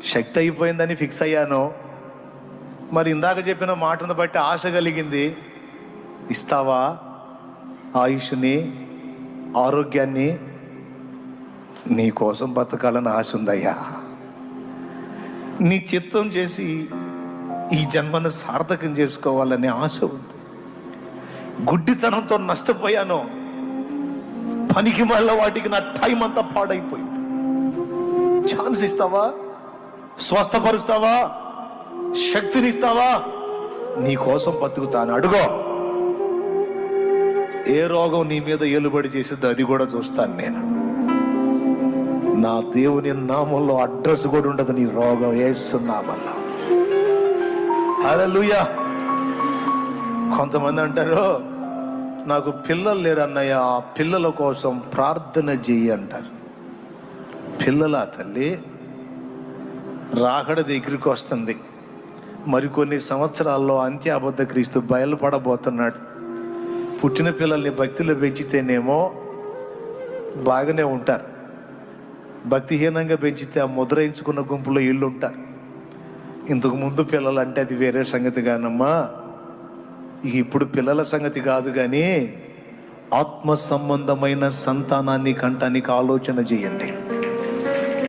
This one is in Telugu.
శక్తి అయిపోయిందని ఫిక్స్ అయ్యాను. మరి ఇందాక చెప్పిన మాటను బట్టి ఆశ కలిగింది. ఇస్తావా ఆయుష్ని, ఆరోగ్యాన్ని? నీ కోసం బతకాలని ఆశ ఉందయ్యా. నీ చిత్తం చేసి ఈ జన్మను సార్థకం చేసుకోవాలనే ఆశ ఉంది. గుడ్డితనంతో నష్టపోయాను. పనికి మళ్ళీ వాటికి నా టైం అంతా పాడైపోయింది. ఛాన్స్ ఇస్తావా? స్వస్థపరుస్తావా? శక్తినిస్తావా? నీ కోసం బతుకుతాను. అడుగో. ఏ రోగం నీ మీద ఏలుబడి చేసిద్దో అది కూడా చూస్తాను నేను. నా దేవుని నామంలో అడ్రస్ కూడా ఉండదు నీ రోగం. యేసునామములో. హల్లెలూయా. కొంతమంది అంటారు, నాకు పిల్లలు లేరు అన్నయ్య, ఆ పిల్లల కోసం ప్రార్థన చెయ్యి అంటారు. పిల్లల తల్లి రాకడ దగ్గరికి వస్తుంది. మరికొన్ని సంవత్సరాల్లో అంత్య అబద్ధ క్రీస్తు బయలుపడబోతున్నాడు. పుట్టిన పిల్లల్ని భక్తిలో పెంచితేనేమో బాగానే ఉంటారు. భక్తిహీనంగా పెంచితే ఆ ముద్రయించుకున్న గుంపులో ఇళ్ళు ఉంటారు. ఇంతకు ముందు పిల్లలు అంటే అది వేరే సంగతి కానమ్మా. ఇప్పుడు పిల్లల సంగతి కాదు, కానీ ఆత్మ సంబంధమైన సంతానాన్ని కంటానికి ఆలోచన చేయండి.